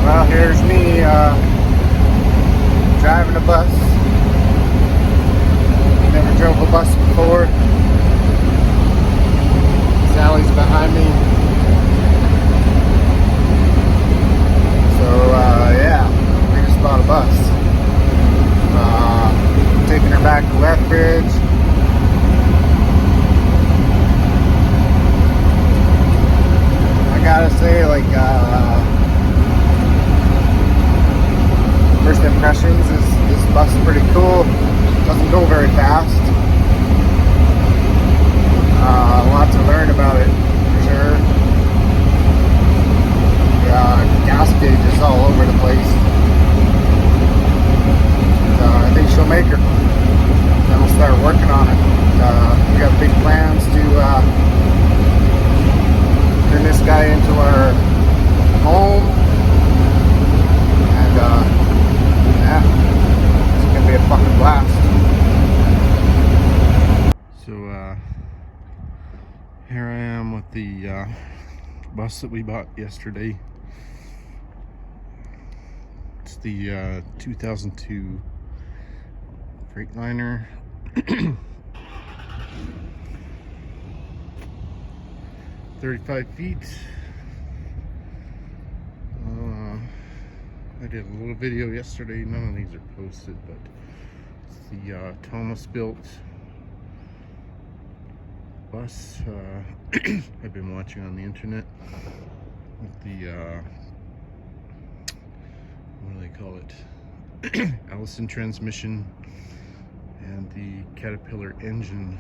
Well, here's me driving a bus. Never drove a bus before. Sally's behind me. So, yeah, we just bought a bus. Taking her back to Lethbridge. I gotta say, like, first impressions is this bus is pretty cool. Doesn't go very fast. A lot to learn about it, for sure. Gas gauge is all over the place. I think she'll make her. Then we'll start working on it. We got big plans to turn this guy into our home. And yeah, it's gonna be a fucking blast. So here I am with the bus that we bought yesterday. It's the 2002 Freightliner. 35 feet. I did a little video yesterday. None of these are posted, but it's the Thomas built bus I've been watching on the internet with the what do they call it? Allison transmission and the Caterpillar engine.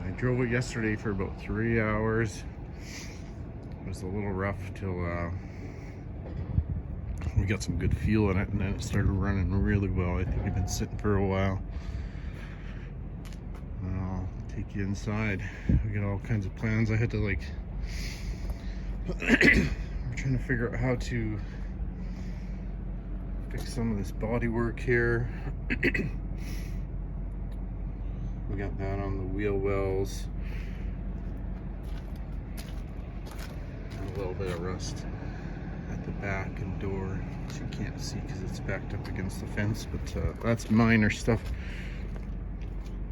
I drove it yesterday for about 3 hours. It was a little rough till we got some good feel in it, and then it started running really well. I think we've been sitting for a while. I'll take you inside. We got all kinds of plans. I had to like we're trying to figure out how to fix some of this body work here. We got that on the wheel wells. A little bit of rust at the back and door, which you can't see because it's backed up against the fence, but that's minor stuff.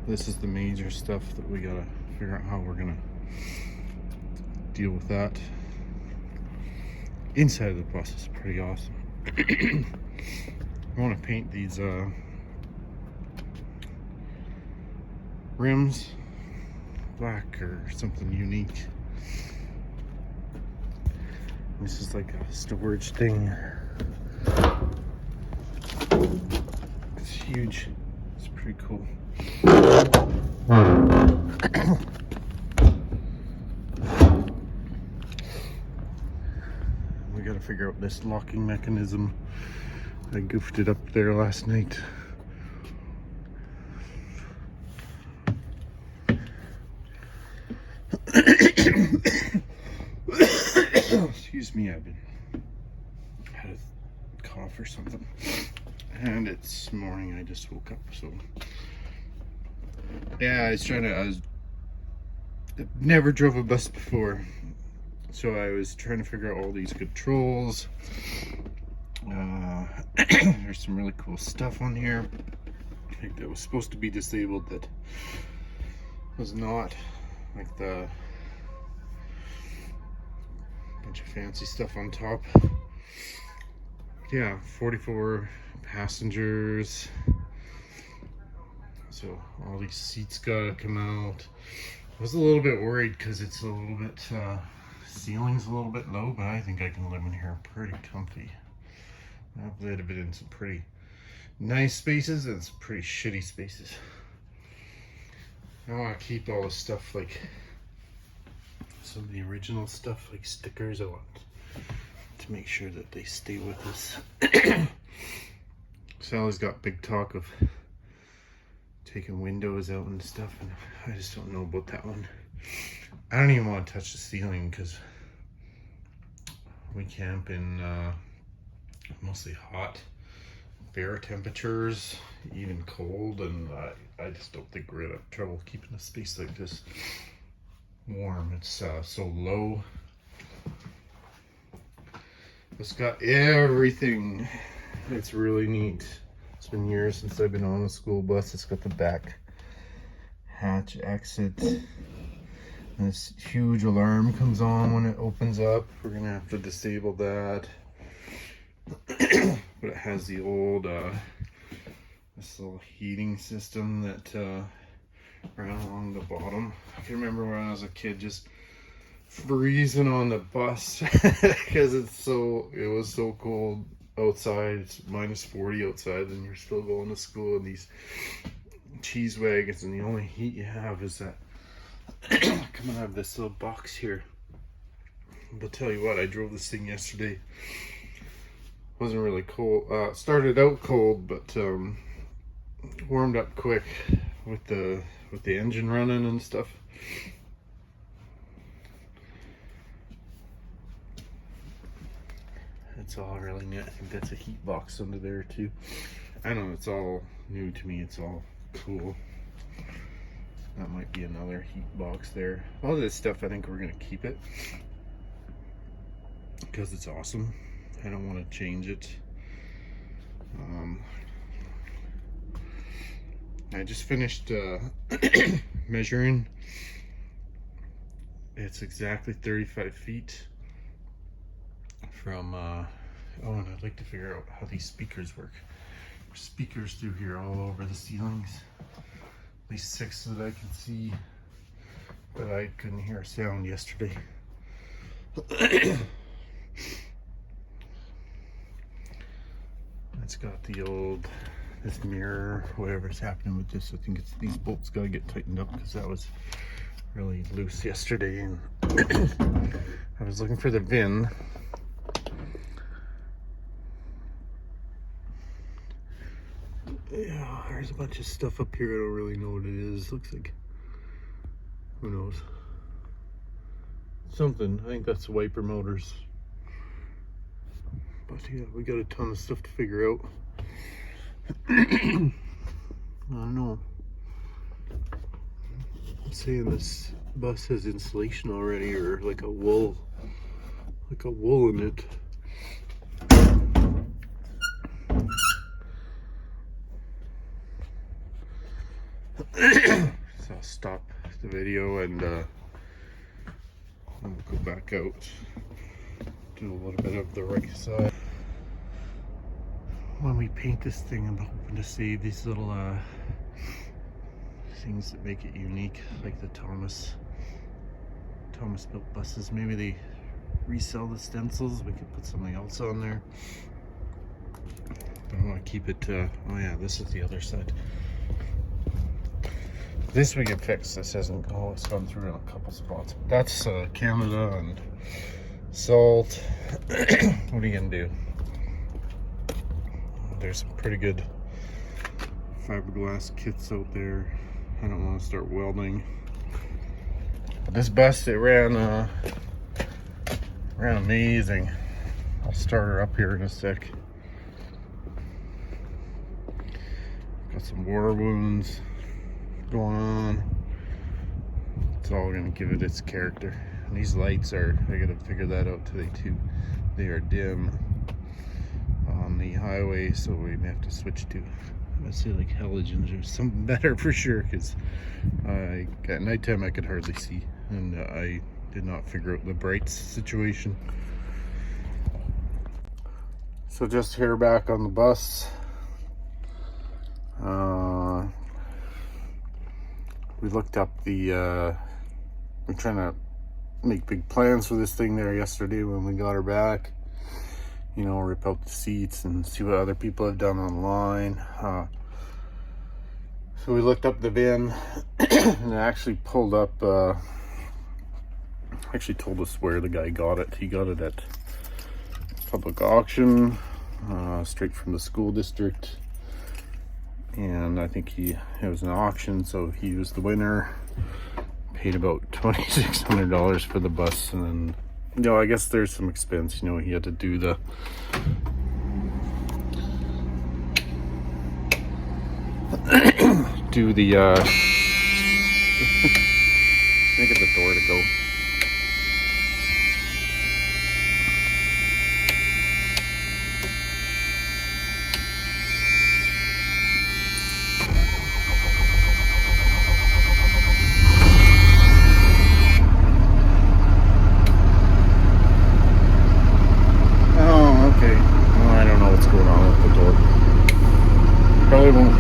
This is the major stuff that we gotta figure out how we're gonna deal with that. Inside of the bus is pretty awesome. I want to paint these rims black or something unique. This is like a storage thing. It's huge. It's pretty cool. We gotta figure out this locking mechanism. I goofed it up there last night. Excuse me, I've had a cough or something, and it's morning. I just woke up, so yeah, I've never drove a bus before, so I was trying to figure out all these controls. There's some really cool stuff on here, I think that was supposed to be disabled that was not, like the bunch of fancy stuff on top. Yeah, 44 passengers, so all these seats gotta come out. I was a little bit worried because it's a little bit ceiling's a little bit low, but I think I can live in here pretty comfy. I've lived in some pretty nice spaces and some pretty shitty spaces. I want to keep all this stuff, like some of the original stuff, like stickers. I want to make sure that they stay with us. Sally's got big talk of taking windows out and stuff, and I just don't know about that one. I don't even want to touch the ceiling because we camp in mostly hot, fair temperatures, even cold, and I just don't think we're gonna have trouble keeping a space like this warm. It's so low. It's got everything. It's really neat. It's been years since I've been on a school bus. It's got the back hatch exit. This huge alarm comes on when it opens up. We're gonna have to disable that. But it has the old this little heating system that ran along the bottom. I can remember when I was a kid just freezing on the bus because it was so cold outside. It's -40 outside and you're still going to school in these cheese wagons, and the only heat you have is that coming out of this little box here. But tell you what, I drove this thing yesterday. Wasn't really cold. Started out cold, but warmed up quick with the engine running and stuff. It's all really neat. I think that's a heat box under there too. I know it's all new to me. It's all cool. That might be another heat box there. All this stuff, I think we're gonna keep it because it's awesome. I don't want to change it. I just finished measuring. It's exactly 35 feet from oh, and I'd like to figure out how these speakers work. There's speakers through here all over the ceilings. At least 6 that I can see, but I couldn't hear a sound yesterday. It's got the old, this mirror, whatever's happening with this. I think it's these bolts gotta get tightened up because that was really loose yesterday, and I was looking for the VIN. Yeah, there's a bunch of stuff up here. I don't really know what it is. Looks like, who knows? Something. I think that's wiper motors. But yeah, we got a ton of stuff to figure out. I don't know. I'm saying this bus has insulation already, or like a wool in it. So I'll stop the video and we'll go back out, do a little bit of the right side. When we paint this thing, I'm hoping to save these little things that make it unique, like the Thomas built buses. Maybe they resell the stencils. We could put something else on there. But I want to keep it. Oh yeah, this is the other side. This we can fix. This hasn't. Oh, it's gone through in a couple spots. That's Canada and salt. What are you gonna do? There's some pretty good fiberglass kits out there. I don't want to start welding. But this bus, it ran amazing. I'll start her up here in a sec. Got some war wounds going on. It's all gonna give it its character. And these lights are, I gotta figure that out today too. They are dim on the highway, so we may have to switch to, let's say, like halogens or something better for sure, because at nighttime I could hardly see, and I did not figure out the brights situation. So just here back on the bus. We looked up the we're trying to make big plans for this thing there yesterday when we got her back. You know, rip out the seats and see what other people have done online. So we looked up the VIN and it actually pulled up, actually told us where the guy got it. He got it at public auction, straight from the school district. And I think it was an auction, so he was the winner. Paid about $2,600 for the bus, and then, you know, I guess there's some expense. You know, he had to do the Let me get the door to go.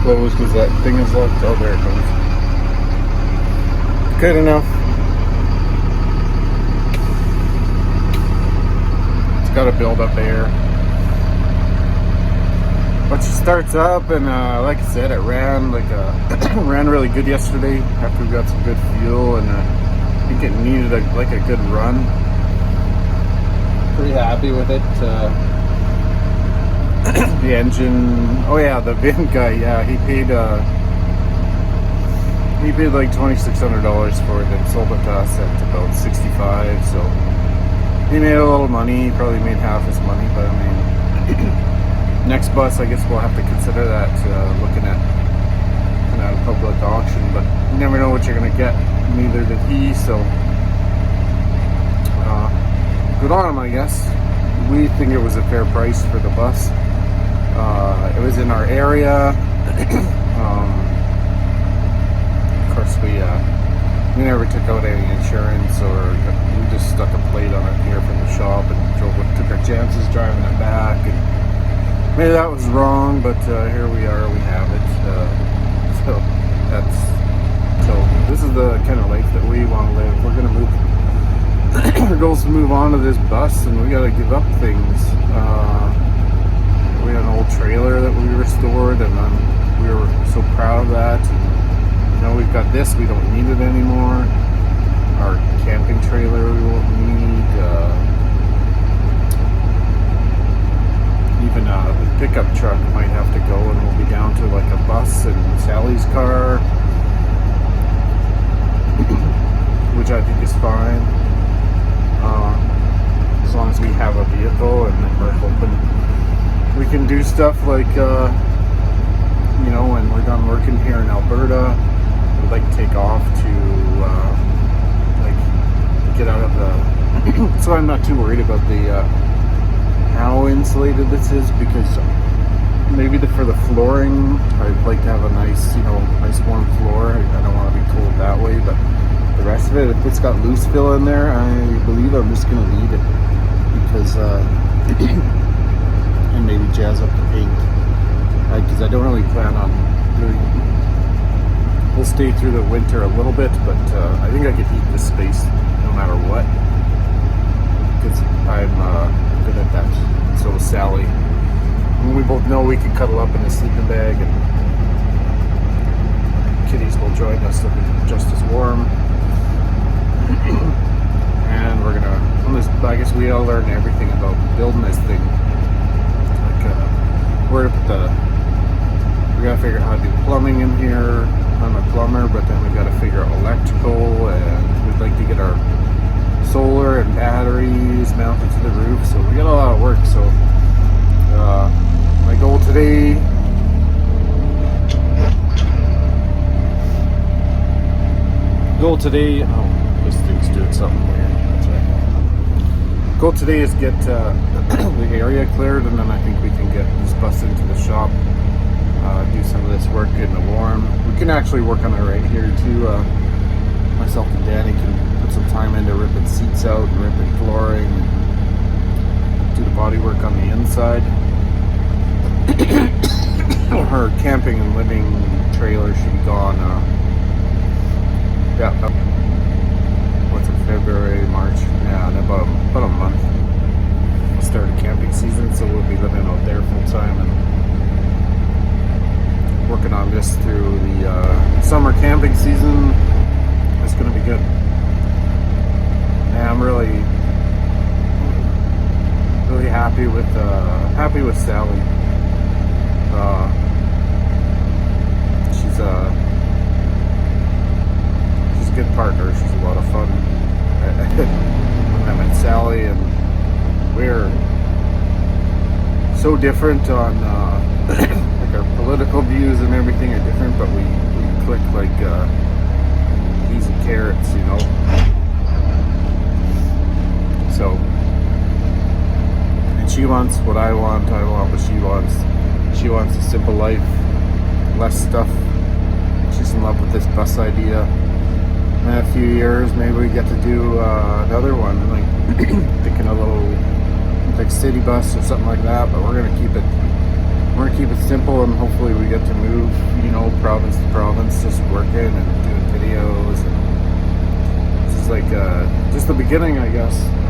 closed because that thing is locked. Oh, there it goes. Good enough. It's got to build up air. But she starts up, and like I said, it ran ran really good yesterday after we got some good fuel, and I think it needed a good run. Pretty happy with it. The engine. Oh yeah, the VIN guy. Yeah, he paid like $2,600 for it and sold it to us at about $65. So he made a little money. He probably made half his money, but I mean. Next bus, I guess we'll have to consider that, looking at a public auction, but you never know what you're going to get. Neither did he, so good on him, I guess. We think it was a fair price for the bus. It was in our area. Of course, we never took out any insurance, or we just stuck a plate on it here from the shop and took our chances driving it back. And maybe that was wrong, but here we are. We have it. So this is the kind of life that we want to live. We're gonna move. Our goal is to move on to this bus, and we got to give up things. We had an old trailer that we restored, and we were so proud of that. And, we've got this. We don't need it anymore. Our camping trailer we won't need. Even the pickup truck might have to go, and we'll be down to like a bus and Sally's car, which I think is fine, as long as we have a vehicle, and then we're hoping we can do stuff like when we're done working here in Alberta, we'd like to take off to get out of the so I'm not too worried about the how insulated this is, because maybe for the flooring, I'd like to have a nice, nice warm floor. I don't want to be cold that way, but the rest of it, if it's got loose fill in there, I believe I'm just going to leave it, because and maybe jazz up the paint, because I don't really plan on doing. We'll stay through the winter a little bit, but I think I could heat this space no matter what, because I'm good at that. So is Sally. And we both know we can cuddle up in a sleeping bag, and kitties will join us. They'll be just as warm. And we're gonna. I guess we all learn everything about building this thing. Like where to put we gotta figure out how to do plumbing in here. I'm a plumber, but then we gotta figure out electrical, and we'd like to get our solar and batteries mounted to the roof, so we got a lot of work. So my goal today oh, this thing's doing something weird. That's right. Goal today is get the area cleared, and then I think we can get this bus into the shop, do some of this work in the warm. We can actually work on it right here too. Myself and Danny can put some time into ripping seats out and ripping flooring, and do the body work on the inside. Her camping and living trailer should be gone. What's it? February, March? Yeah, in about a month. We'll start a camping season, so we'll be living out there full time and working on this through the summer camping season. It's going to be good. Yeah, I'm really happy with Sally. She's a good partner. She's a lot of fun. I met Sally, and we're so different on like our political views and everything are different, but we click like peas and carrots, So, and she wants what I want what she wants. She wants a simple life, less stuff. She's in love with this bus idea. In a few years, maybe we get to do another one, like thinking a little like city bus or something like that. But we're gonna keep it we're gonna keep it simple, and hopefully we get to move, you know, province to province, just working and doing videos. And this is like just the beginning, I guess.